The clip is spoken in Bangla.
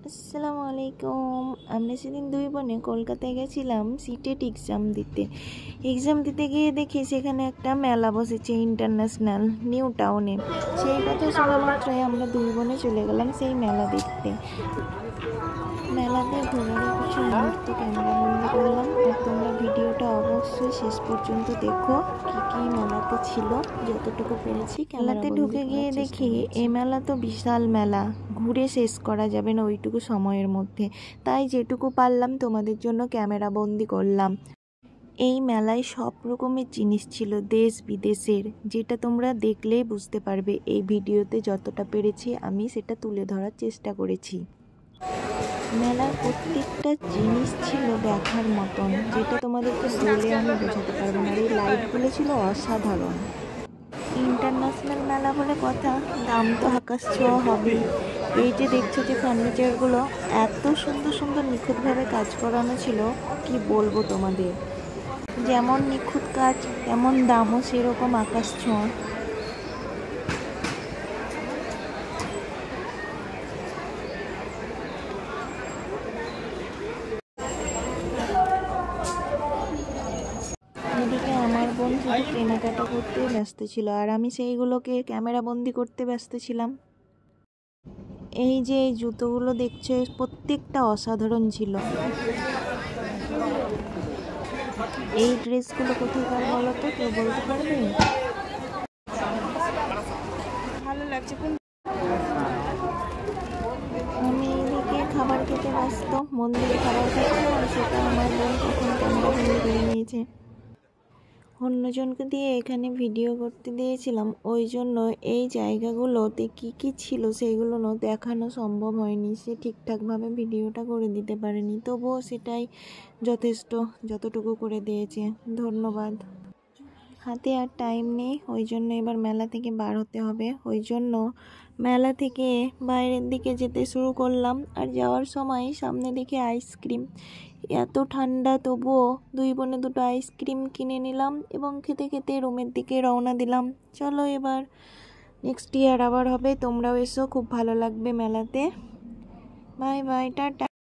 আসসালামু আলাইকুম। আমরা সেদিন দুই বোনে কলকাতায় গেছিলাম সিটেট এক্সাম দিতে গিয়ে দেখি সেখানে একটা মেলা বসেছে ইন্টারন্যাশনাল নিউ টাউনে। সেই কথা শোনা মাত্রই আমরা দুই বোনে চলে গেলাম সেই মেলা দেখতে। মেলাতে ঘোরারও কিছু মুহূর্ত ক্যামেরাবন্দি করলাম। আর তোমরা ভিডিওটা অবশ্যই শেষ পর্যন্ত দেখো, কি কি মেলাতে ছিল যতটুকু পেরেছি। মেলাতে ঢুকে গিয়ে দেখি এই মেলা তো বিশাল মেলা, ঘুরে শেষ করা যাবে না ওইটুকু সময়ের মধ্যে, তাই যেটুকু পারলাম তোমাদের জন্য ক্যামেরা বন্দি করলাম। এই মেলায় সব রকমের জিনিস ছিল দেশ বিদেশের, যেটা তোমরা দেখলেই বুঝতে পারবে। এই ভিডিওতে যতটা পেরেছি আমি সেটা তুলে ধরার চেষ্টা করেছি। মেলার প্রত্যেকটা জিনিস ছিল দেখার মতন, যেটা তোমাদেরকে বলে আমি বোঝাতে পারবো না। এই লাইটগুলো ছিল অসাধারণ। ইন্টারন্যাশনাল মেলা বলে কথা, দাম তো আকাশ ছোঁয়া হবেই। এই যে দেখছো যে ফার্নিচারগুলো এত সুন্দর সুন্দর নিখুঁতভাবে কাজ করানো ছিল, কি বলবো তোমাদের। যেমন নিখুঁত কাজ তেমন দামও সেরকম আকাশ ছোঁয়া। এদিকে আমার বোন শুধু কেনাকাটা করতে ব্যস্ত ছিল, আর আমি সেইগুলোকে ক্যামেরা বন্দি করতে ব্যস্ত ছিলাম। এই যে এই জুতোগুলো দেখছো, প্রত্যেকটা অসাধারণ ছিল। এই ড্রেসগুলো কোথাকার বলো তো, কেউ বলতে পারবে? ভালো লাগছে। আমি এদিকে খাবার খেতে ব্যস্ত, মন দিয়ে খাবার খাচ্ছিলাম, সেটা আমার বোন কখন ক্যামেরা বন্দি করে নিয়েছে। অন্যজনকে দিয়ে এখানে ভিডিও করতে দিয়েছিলাম, ওই জন্য এই জায়গাগুলোতে কি কি ছিল সেইগুলো দেখানো সম্ভব হয়নি। সে ঠিকঠাকভাবে ভিডিওটা করে দিতে পারেনি, তবুও সেটাই যথেষ্ট, যতটুকু করে দিয়েছে। ধন্যবাদ। হাতে আর টাইম নেই, ওই জন্য এবার মেলা থেকে বার হতে হবে। ওই জন্য মেলা থেকে বাইরের দিকে যেতে শুরু করলাম। আর যাওয়ার সময় সামনে দেখে আইসক্রিম, এত ঠান্ডা তবুও দুই বোনে দুটো আইসক্রিম কিনে নিলাম এবং খেতে খেতে রুমের দিকে রওনা দিলাম। চলো এবার নেক্সট ইয়ার আবার হবে, তোমরাও এসো, খুব ভালো লাগবে মেলাতে। Bye bye, tata.